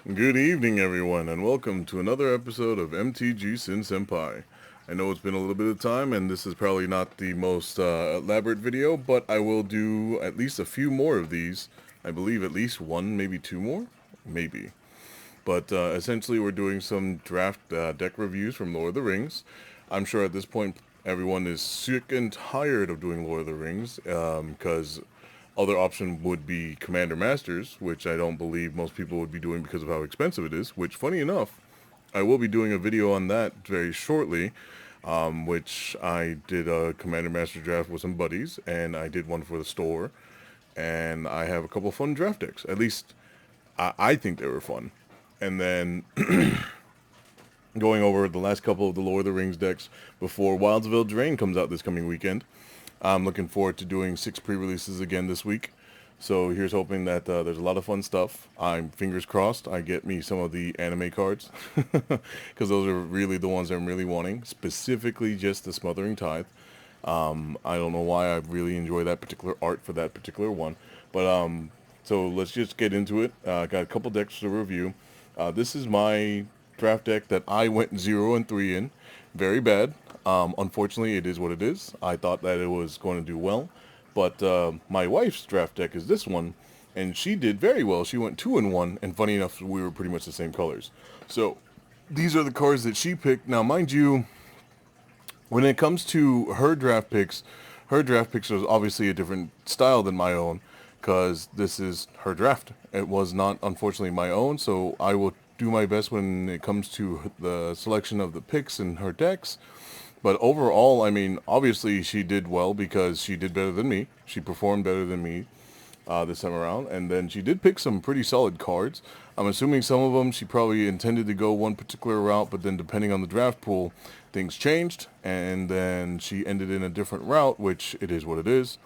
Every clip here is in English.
Good evening, everyone, and welcome to another episode of MTG Sin Senpai. I know it's been a little bit of time, and this is probably not the most elaborate video, but I will do at least a few more of these. I believe at least one, maybe two more? Maybe. But essentially, we're doing some draft deck reviews from Lord of the Rings. I'm sure at this point, everyone is sick and tired of doing Lord of the Rings, because other option would be Commander Masters, which I don't believe most people would be doing because of how expensive it is, which, funny enough, I will be doing a video on that very shortly, which I did a Commander Master draft with some buddies, and I did one for the store, and I have a couple fun draft decks. At least, I think they were fun. And then going over the last couple of the Lord of the Rings decks before Wildsville Drain comes out this coming weekend. I'm looking forward to doing 6 pre-releases again this week. So here's hoping that there's a lot of fun stuff. I'm fingers crossed I get me some of the anime cards because those are really the ones I'm really wanting. Specifically, just the Smothering Tithe. I don't know why I really enjoy that particular art for that particular one, but so let's just get into it. Got a couple decks to review. This is my draft deck that I went 0-3 in. Very bad. Unfortunately, it is what it is. I thought that it was going to do well, but my wife's draft deck is this one, and she did very well. She went 2-1, and funny enough, we were pretty much the same colors. So these are the cards that she picked. Now, mind you, when it comes to her draft picks was obviously a different style than my own, because this is her draft. It was not, unfortunately, my own, so I will do my best when it comes to the selection of the picks in her decks. But overall, I mean, obviously she did well because she did better than me. She performed better than me this time around. And then she did pick some pretty solid cards. I'm assuming some of them she probably intended to go one particular route, but then depending on the draft pool, things changed. And then she ended in a different route, which it is what it is.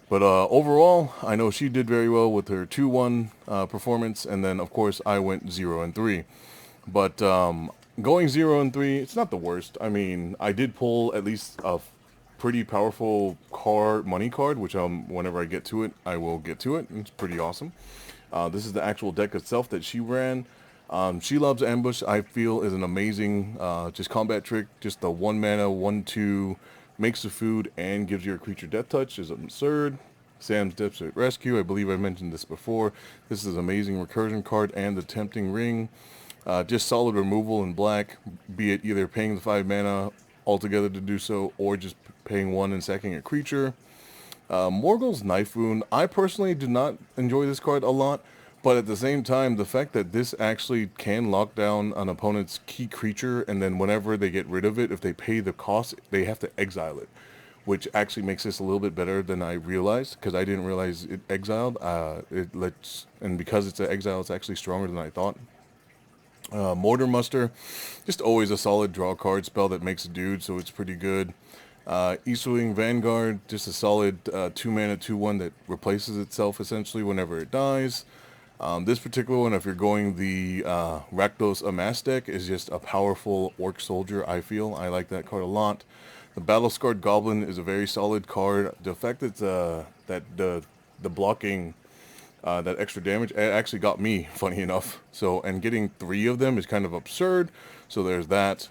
But overall, I know she did very well with her 2-1 performance. And then, of course, I went 0-3. But going 0-3, it's not the worst. I mean, I did pull at least a pretty powerful money card, which whenever I get to it, I will get to it. It's pretty awesome. This is the actual deck itself that she ran. She Loves Ambush, I feel, is an amazing just combat trick. Just the 1 mana, 1/2, makes the food and gives your creature death touch is absurd. Sam's Desperate Rescue, I believe I mentioned this before. This is an amazing recursion card, and the Tempting Ring. Just solid removal in black, be it either paying the 5 mana altogether to do so, or just paying 1 and sacking a creature. Morgul's Knife Wound. I personally do not enjoy this card a lot, but at the same time, the fact that this actually can lock down an opponent's key creature, and then whenever they get rid of it, if they pay the cost, they have to exile it, which actually makes this a little bit better than I realized, because I didn't realize it exiled. And because it's an exile, it's actually stronger than I thought. Mortar Muster, just always a solid draw card spell that makes a dude, so it's pretty good. Eastwing Vanguard, just a solid 2 mana 2/1 that replaces itself essentially whenever it dies. This particular one, if you're going the Rakdos Amass deck, is just a powerful Orc Soldier, I feel. I like that card a lot. The Battle Scarred Goblin is a very solid card. The fact that the blocking that extra damage, it actually got me, funny enough. So, and getting 3 of them is kind of absurd. So there's that.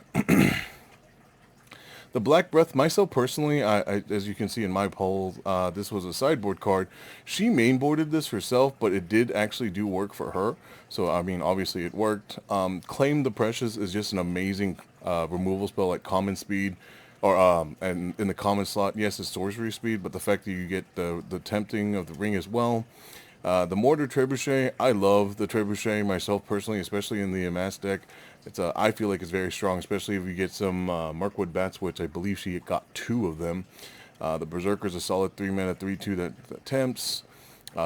The Black Breath, myself personally, as you can see in my poll, this was a sideboard card. She mainboarded this herself, but it did actually do work for her. So, I mean, obviously it worked. Claim the Precious is just an amazing removal spell, like common speed. Or and in the common slot, yes, it's sorcery speed, but the fact that you get the tempting of the ring as well. The Mortar Trebuchet, I love the Trebuchet myself personally, especially in the Amass deck. I feel like it's very strong, especially if you get some Markwood Bats, which I believe she got 2 of them. The Berserker is a solid 3 mana 3/2 that tempts.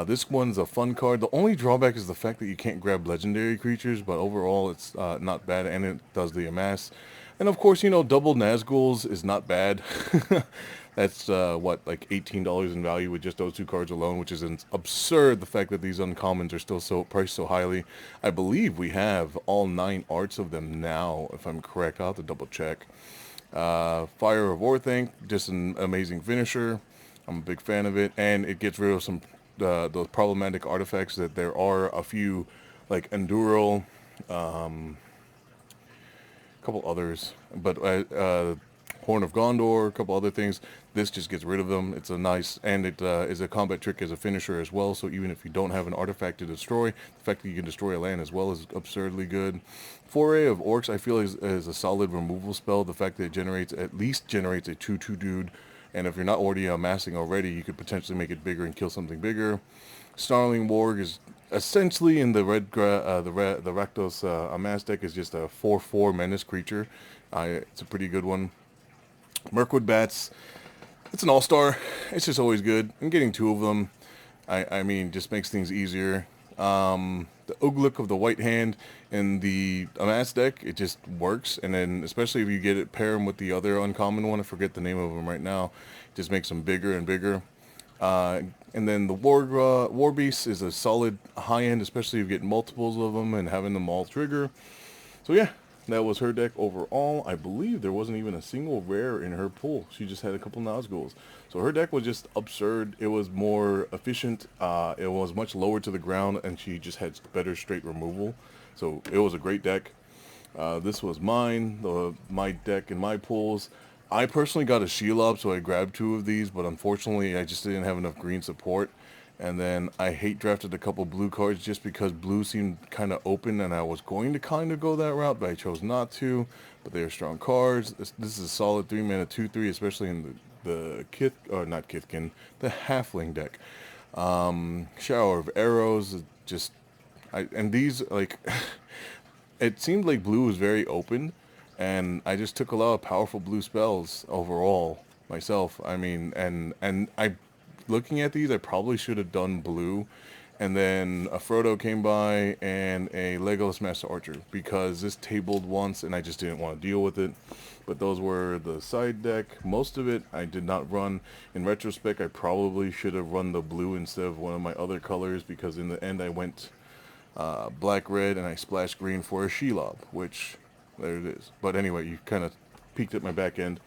This one's a fun card. The only drawback is the fact that you can't grab legendary creatures, but overall it's not bad, and it does the Amass. And of course, double Nazguls is not bad. That's like $18 in value with just those 2 cards alone, which is absurd. The fact that these uncommons are still priced so highly. I believe we have all 9 arts of them now, if I'm correct. I'll have to double check. Fire of Orthanc, just an amazing finisher. I'm a big fan of it, and it gets rid of some those problematic artifacts that there are a few like Enduro, a couple others, but Horn of Gondor, a couple other things. This just gets rid of them. It's a nice, and it is a combat trick as a finisher as well. So even if you don't have an artifact to destroy, the fact that you can destroy a land as well is absurdly good. Foray of Orcs, I feel is a solid removal spell. The fact that it generates at least generates a 2/2 dude, and if you're not already amassing already, you could potentially make it bigger and kill something bigger. Snarling Warg is essentially in the the Rakdos Amass deck is just a 4/4 menace creature. It's a pretty good one. Mirkwood Bats, it's an all-star. It's just always good. And getting two of them, I mean, just makes things easier. The Ugluk of the White Hand in the Amass deck, it just works. And then, especially if you get it, pair them with the other uncommon one, I forget the name of them right now, it just makes them bigger and bigger. And then the War Beast is a solid high end, especially if you get multiples of them and having them all trigger. So yeah, that was her deck overall. I believe there wasn't even a single rare in her pool. She just had a couple Nazguls. So her deck was just absurd. It was more efficient. It was much lower to the ground, and she just had better straight removal. So it was a great deck. This was mine, my deck and my pools. I personally got a Shelob, so I grabbed two of these, but unfortunately I just didn't have enough green support. And then I hate drafted a couple blue cards just because blue seemed kind of open, and I was going to kind of go that route, but I chose not to. But they are strong cards. This is a solid 3 mana 2/3, especially in the not Kithkin, the Halfling deck. Shower of Arrows, just and these like it seemed like blue was very open, and I just took a lot of powerful blue spells overall myself. I mean, and I, looking at these, I probably should have done blue, and then a Frodo came by and a Legolas Master Archer, because this tabled once and I just didn't want to deal with it. But those were the side deck. Most of it I did not run. In retrospect, I probably should have run the blue instead of one of my other colors, because in the end I went black red and I splashed green for a Shelob, which there it is. But anyway, you kind of peeked at my back end.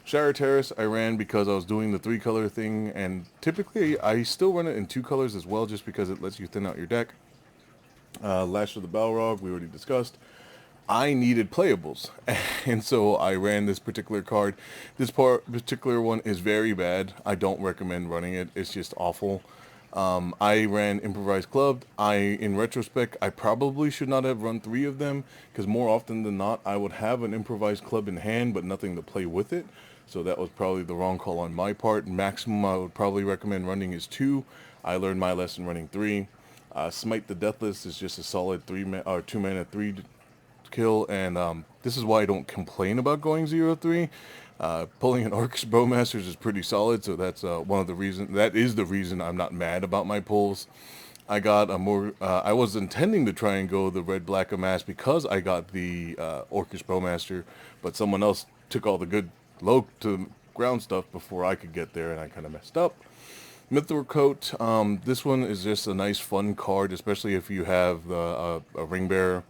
Shower Terrace I ran because I was doing the 3-color thing, and typically I still run it in 2 colors as well, just because it lets you thin out your deck. Lash of the Balrog we already discussed. I needed playables, and so I ran this particular card. This particular one is very bad. I don't recommend running it. It's just awful. I ran Improvised Club. In retrospect, I probably should not have run 3 of them, because more often than not, I would have an Improvised Club in hand, but nothing to play with it. So that was probably the wrong call on my part. Maximum I would probably recommend running is 2. I learned my lesson running 3. Smite the Deathless is just a solid 2 mana 3 kill, and this is why I don't complain about going 0/3. Pulling an Orcish Bowmasters is pretty solid, so that's one of the reasons. That is the reason I'm not mad about my pulls. I got a more. I was intending to try and go the red-black amass because I got the Orcish Bowmaster, but someone else took all the good low to ground stuff before I could get there, and I kind of messed up. Mithril Coat. This one is just a nice, fun card, especially if you have a Ring Bearer.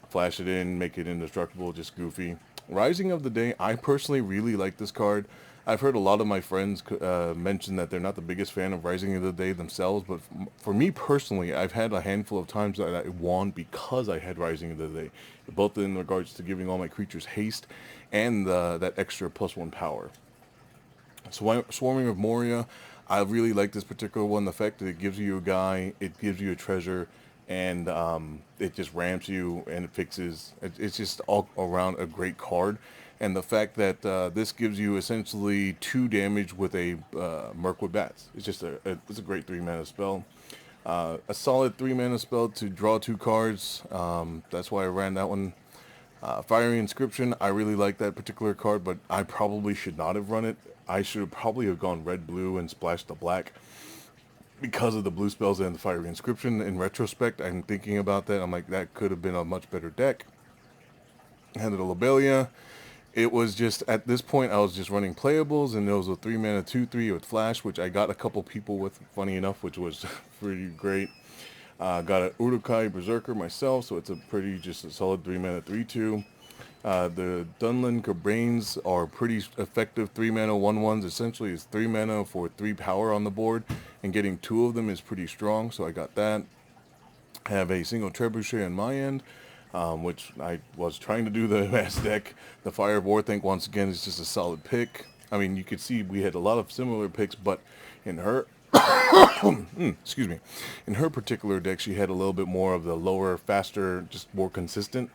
Flash it in, make it indestructible, just goofy. Rising of the Day, I personally really like this card. I've heard a lot of my friends mention that they're not the biggest fan of Rising of the Day themselves, but for me personally, I've had a handful of times that I won because I had Rising of the Day, both in regards to giving all my creatures haste and that extra +1 power. Swarming of Moria, I really like this particular one. The fact that it gives you a guy, it gives you a treasure, and it just ramps you and it fixes. It's just all around a great card. And the fact that this gives you essentially 2 damage with a Mirkwood Bats. It's just it's a great 3 mana spell. A solid 3 mana spell to draw 2 cards. That's why I ran that one. Fiery Inscription, I really like that particular card, but I probably should not have run it. I should probably have gone red-blue and splashed the black, because of the blue spells and the Fiery Inscription. In retrospect, I'm thinking about that. I'm like, that could have been a much better deck. Handed a Lobelia. It was just, at this point, I was just running playables, and there was a 3 mana 2/3 with Flash, which I got a couple people with, funny enough, which was pretty great. Got an Uruk-hai Berserker myself, so it's just a solid 3 mana 3/2. The Dunlin Cabranes are pretty effective 3 mana 1/1s. Essentially, it's 3 mana for 3 power on the board, and getting 2 of them is pretty strong, so I got that. Have a single trebuchet on my end, which I was trying to do the mass deck. The Fire of War think once again is just a solid pick. I mean, you could see we had a lot of similar picks, but in her, excuse me, in her particular deck, she had a little bit more of the lower, faster, just more consistent.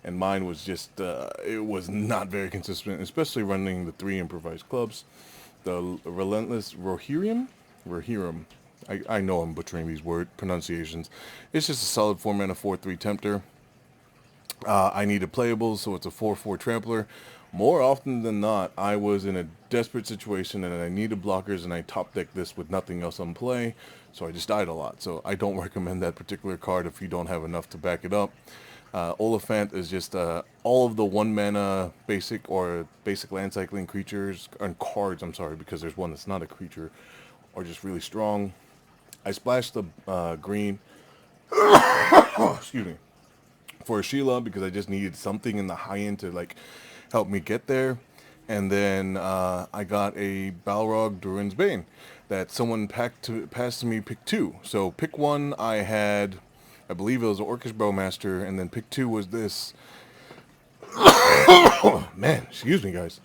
And mine was just, it was not very consistent, especially running the 3 improvised clubs. The Relentless Rohirrim. I know I'm butchering these word pronunciations. It's just a solid 4-mana 4/3 Tempter. I needed playables, so it's a 4/4 Trampler. More often than not, I was in a desperate situation and I needed blockers, and I top decked this with nothing else on play, so I just died a lot. So I don't recommend that particular card if you don't have enough to back it up. Oliphant is just all of the 1-mana basic or basic land cycling creatures and cards. I'm sorry, because there's one that's not a creature, are just really strong. I splashed the green, excuse me, for Sheila because I just needed something in the high end to like help me get there. And then I got a Balrog Durin's Bane that someone passed to me pick 2. So pick 1 I had, I believe it was an Orcish Bowmaster, and then pick 2 was this. Oh, man, excuse me, guys.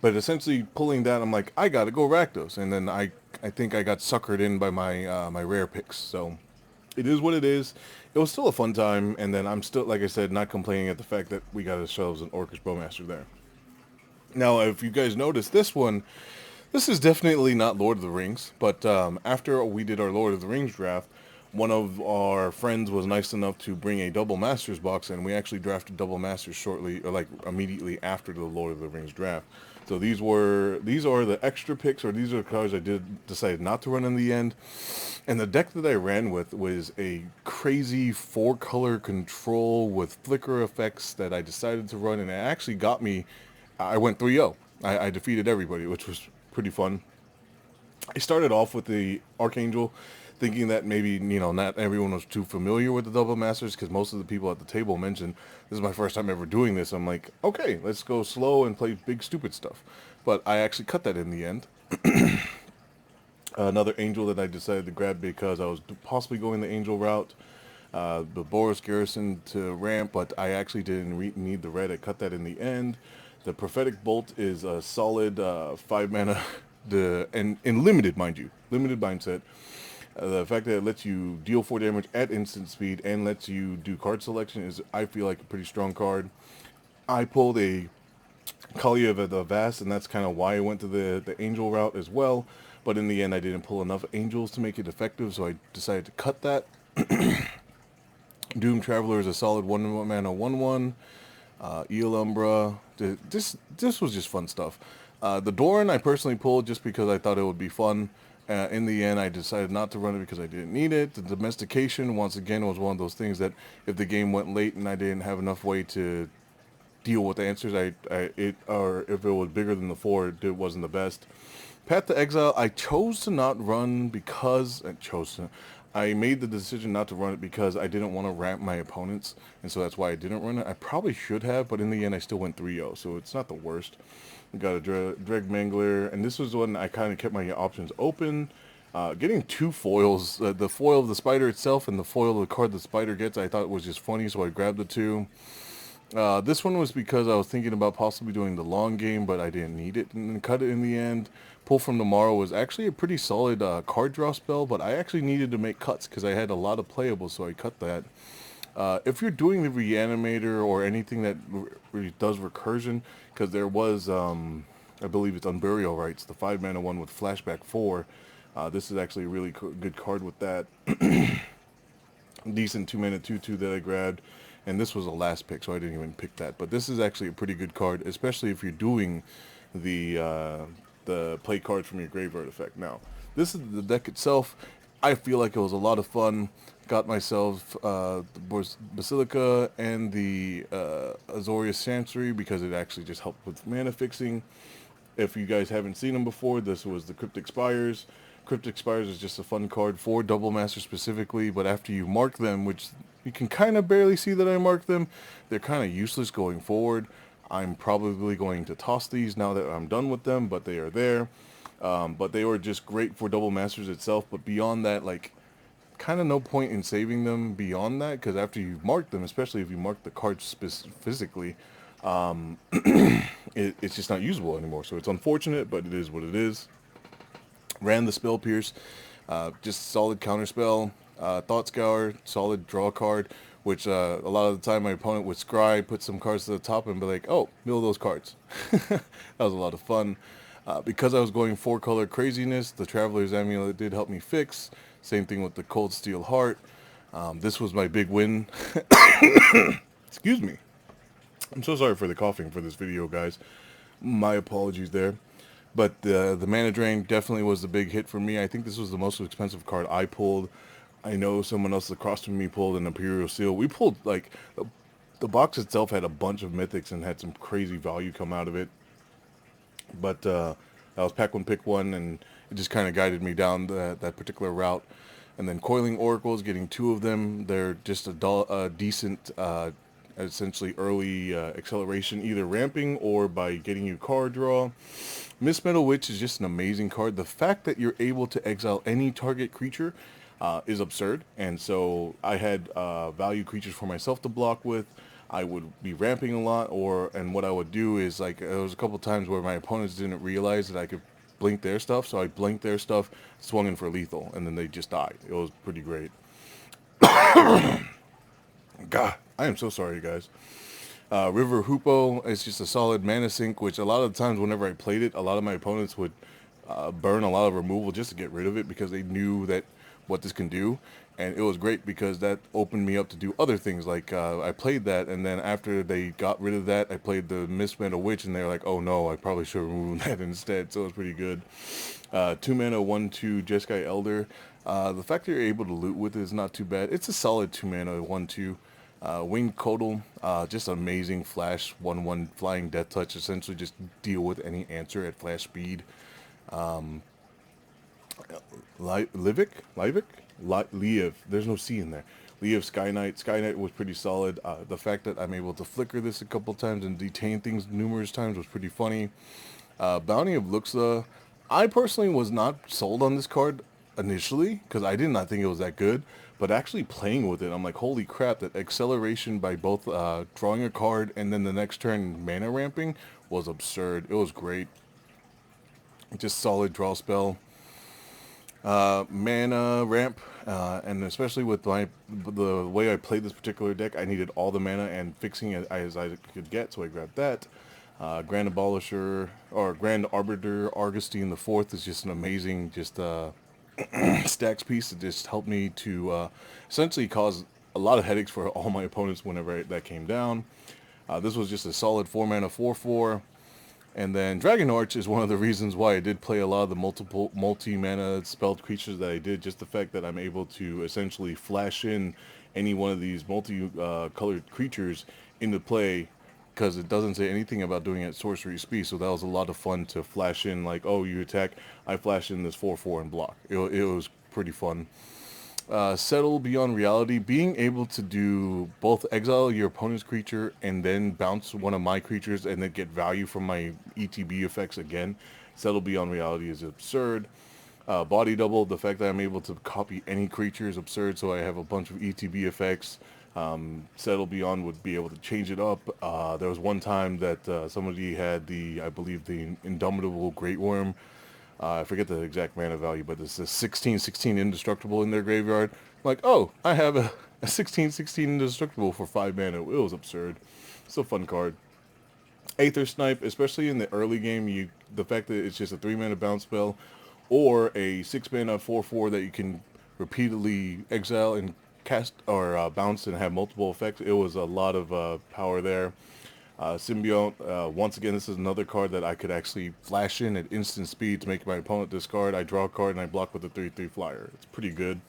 But essentially pulling that, I'm like, I gotta go Rakdos, and then I think I got suckered in by my my rare picks. So it is what it is. It was still a fun time, and then I'm still, like I said, not complaining at the fact that we got ourselves an Orcish Bowmaster there. Now, if you guys notice, this is definitely not Lord of the Rings, but after we did our Lord of the Rings draft, one of our friends was nice enough to bring a double Masters box, and we actually drafted double Masters shortly, or like immediately after the Lord of the Rings draft. So these are the extra picks, or these are the cards I did decide not to run in the end. And the deck that I ran with was a crazy 4-color control with flicker effects that I decided to run, and it actually got me. I went 3-0. I defeated everybody, which was pretty fun. I started off with the Archangel, thinking that maybe, not everyone was too familiar with the Double Masters, because most of the people at the table mentioned, this is my first time ever doing this. I'm like, okay, let's go slow and play big stupid stuff. But I actually cut that in the end. Another Angel that I decided to grab because I was possibly going the Angel route. The Boros Garrison to ramp, but I actually didn't need the red. I cut that in the end. The Prophetic Bolt is a solid 5-mana, and limited, mind you, limited mindset. The fact that it lets you deal 4 damage at instant speed and lets you do card selection is, I feel like, a pretty strong card. I pulled a Kalia of the Vast, and that's kind of why I went to the Angel route as well. But in the end, I didn't pull enough Angels to make it effective, so I decided to cut that. Doom Traveler is a solid 1-mana 1/1. Eel Umbra. This was just fun stuff. The Doran I personally pulled just because I thought it would be fun. In the end, I decided not to run it because I didn't need it. The Domestication, once again, was one of those things that if the game went late and I didn't have enough way to deal with the answers, or if it was bigger than the 4, it wasn't the best. Path to Exile, I chose to not run because I made the decision not to run it because I didn't want to ramp my opponents, and so that's why I didn't run it. I probably should have, but in the end I still went 3-0, so it's not the worst. We got a Dreg Mangler, and this was when I kind of kept my options open. Getting 2 foils, the foil of the spider itself and the foil of the card the spider gets, I thought was just funny, so I grabbed the 2. This one was because I was thinking about possibly doing the long game, but I didn't need it and cut it in the end. Pull from Tomorrow was actually a pretty solid card draw spell, but I actually needed to make cuts because I had a lot of playables, so I cut that. If you're doing the Reanimator or anything that does recursion, because there was, I believe it's Unburial Rites, the 5-mana one with Flashback 4. This is actually a really good card with that. Decent 2-mana 2/2 that I grabbed. And this was a last pick, so I didn't even pick that. But this is actually a pretty good card, especially if you're doing the play cards from your graveyard effect. Now, this is the deck itself. I feel like it was a lot of fun. Got myself the Basilica and the Azorius Chancery because it actually just helped with mana fixing. If you guys haven't seen them before, this was the Cryptic Spires. Cryptic Spires is just a fun card for Double Master specifically, but after you mark them, which you can kind of barely see that I marked them, they're kind of useless going forward. I'm probably going to toss these now that I'm done with them, but they are there. But they were just great for Double Masters itself, but beyond that, like, kind of no point in saving them beyond that, because after you've marked them, especially if you mark the cards physically, it's just not usable anymore. So it's unfortunate, but it is what it is. Ran the Spell Pierce, just solid counter spell. Thought Scour, solid draw card, which a lot of the time my opponent would scry, put some cards to the top, and be like, oh, mill those cards. That was a lot of fun. Because I was going 4-color craziness, the Traveler's Amulet did help me fix. Same thing with the Cold Steel Heart. This was my big win. Excuse me. I'm so sorry for the coughing for this video, guys. My apologies there. But the Mana Drain definitely was the big hit for me. I think this was the most expensive card I pulled. I know someone else across from me pulled an Imperial Seal. We pulled, like, the box itself had a bunch of mythics and had some crazy value come out of it. But that was pack one, pick one, and it just kind of guided me down that particular route. And then Coiling Oracles, getting 2 of them. They're just a decent, essentially early acceleration, either ramping or by getting you card draw. Mist Metal Witch is just an amazing card. The fact that you're able to exile any target creature is absurd. And so I had value creatures for myself to block with. I would be ramping a lot, and what I would do is, like, there was a couple times where my opponents didn't realize that I could blink their stuff, so I blinked their stuff, swung in for lethal, and then they just died. It was pretty great. God, I am so sorry, guys. River Hoopo is just a solid mana sink, which a lot of the times whenever I played it, a lot of my opponents would burn a lot of removal just to get rid of it because they knew that what this can do. And it was great because that opened me up to do other things. Like I played that, and then after they got rid of that, I played the Mist Metal Witch, and they were like, oh no, I probably should have removed that instead. So it was pretty good. 2 mana, 1/2 Jeskai Elder. The fact that you're able to loot with it is not too bad. It's a solid 2 mana, 1/2. Winged Codal, just amazing flash, 1/1 flying death touch, essentially just deal with any answer at flash speed. Liev, there's no C in there. Liev Sky Knight was pretty solid. The fact that I'm able to flicker this a couple times and detain things numerous times was pretty funny. Bounty of Luxa, I personally was not sold on this card initially because I did not think it was that good, but actually playing with it, I'm like, holy crap, that acceleration by both drawing a card and then the next turn mana ramping was absurd. It was great. Just solid draw spell. Mana ramp, and especially with the way I played this particular deck, I needed all the mana and fixing it as I could get, so I grabbed that. Grand Abolisher, or Grand Arbiter Augustine the Fourth is just an amazing stacks piece that just helped me to essentially cause a lot of headaches for all my opponents whenever that came down. This was just a solid 4 mana 4/4. And then Dragon Arch is one of the reasons why I did play a lot of the multi-mana spelled creatures that I did. Just the fact that I'm able to essentially flash in any one of these multi-colored creatures into play, because it doesn't say anything about doing it at sorcery speed. So that was a lot of fun to flash in, like, oh, you attack, I flash in this 4/4 and block. It was pretty fun. Settle Beyond Reality, being able to do both exile your opponent's creature and then bounce one of my creatures and then get value from my ETB effects again. Settle Beyond Reality is absurd. Body Double, the fact that I'm able to copy any creature is absurd, so I have a bunch of ETB effects. Settle Beyond would be able to change it up. There was one time that somebody had I believe the Indomitable Great Worm. I forget the exact mana value, but it's a 16/16 indestructible in their graveyard. I'm like, oh, I have a 16/16 indestructible for 5 mana. It was absurd. It's a fun card. Aether Snipe, especially in the early game, the fact that it's just a 3 mana bounce spell, or a 6 mana 4/4 that you can repeatedly exile and cast or bounce and have multiple effects. It was a lot of power there. Symbiote, once again, this is another card that I could actually flash in at instant speed to make my opponent discard. I draw a card and I block with a 3/3 flyer. It's pretty good.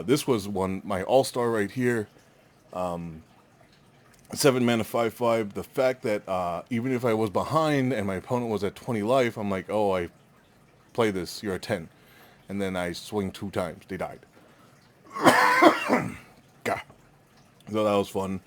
This was my all-star right here. 7 mana 5/5. The fact that even if I was behind and my opponent was at 20 life, I'm like, oh, I play this, you're at 10. And then I swing 2 times. They died. God. So that was fun.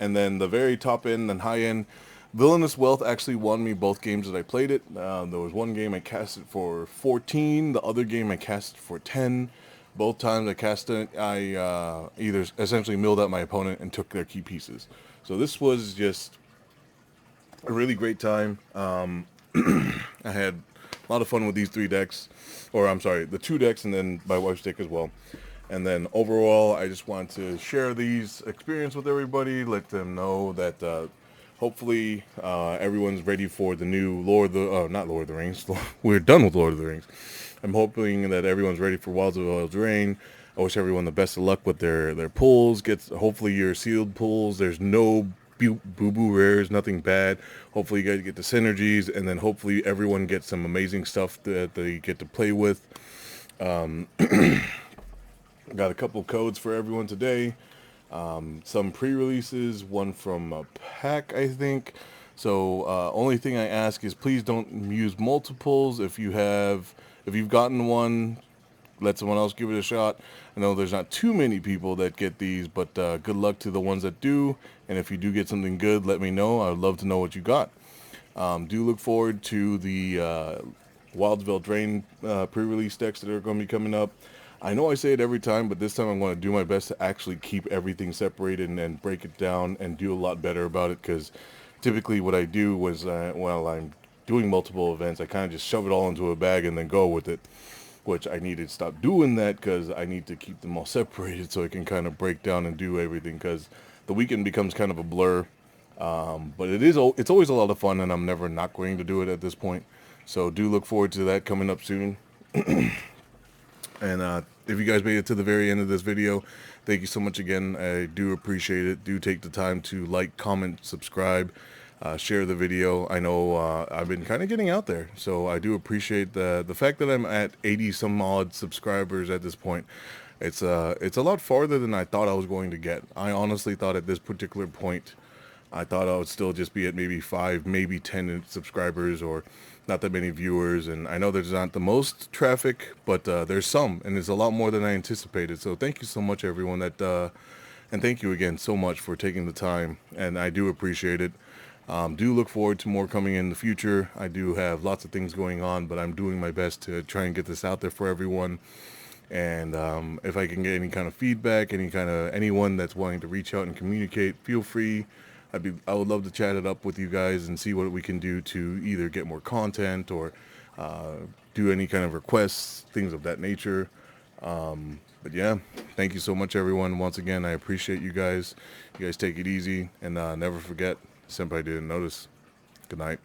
And then the very top end and high end, Villainous Wealth actually won me both games that I played it. There was one game I cast it for 14. The other game I cast it for 10. Both times I cast it, I either essentially milled out my opponent and took their key pieces. So this was just a really great time. I had a lot of fun with these 3 decks, or I'm sorry, the 2 decks, and then my wife's deck as well. And then overall, I just want to share these experience with everybody, let them know that hopefully everyone's ready for the new not Lord of the Rings. We're done with Lord of the Rings. I'm hoping that everyone's ready for Wilds of Eldraine. I wish everyone the best of luck with their pulls. Hopefully your sealed pulls. There's no boo-boo rares, nothing bad. Hopefully you guys get the synergies, and then hopefully everyone gets some amazing stuff that they get to play with. Got a couple codes for everyone today. Some pre-releases, one from a pack, I think. So only thing I ask is please don't use multiples. If you've gotten one, let someone else give it a shot. I know there's not too many people that get these, but good luck to the ones that do. And if you do get something good, let me know. I would love to know what you got. Do look forward to the Wilds of Eldraine pre-release decks that are going to be coming up. I know I say it every time, but this time I'm going to do my best to actually keep everything separated and break it down and do a lot better about it, because typically what I do was, while I'm doing multiple events, I kind of just shove it all into a bag and then go with it, which I need to stop doing that because I need to keep them all separated so I can kind of break down and do everything, because the weekend becomes kind of a blur. But it's always a lot of fun, and I'm never not going to do it at this point. So do look forward to that coming up soon. And if you guys made it to the very end of this video, thank you so much again. I do appreciate it. Do take the time to like, comment, subscribe, share the video. I know I've been kind of getting out there, so I do appreciate the fact that I'm at 80 some odd subscribers at this point. It's a lot farther than I thought I was going to get. I honestly thought at this particular point, I thought I would still just be at maybe 5, maybe 10 subscribers, or not that many viewers. And I know there's not the most traffic, but there's some, and it's a lot more than I anticipated. So thank you so much, everyone. And thank you again so much for taking the time, and I do appreciate it. Do look forward to more coming in the future. I do have lots of things going on, but I'm doing my best to try and get this out there for everyone. And if I can get any kind of feedback, anyone that's wanting to reach out and communicate, feel free. I would love to chat it up with you guys and see what we can do to either get more content or do any kind of requests, things of that nature. But yeah, thank you so much, everyone. Once again, I appreciate you guys. You guys take it easy, and never forget, Senpai didn't notice. Good night.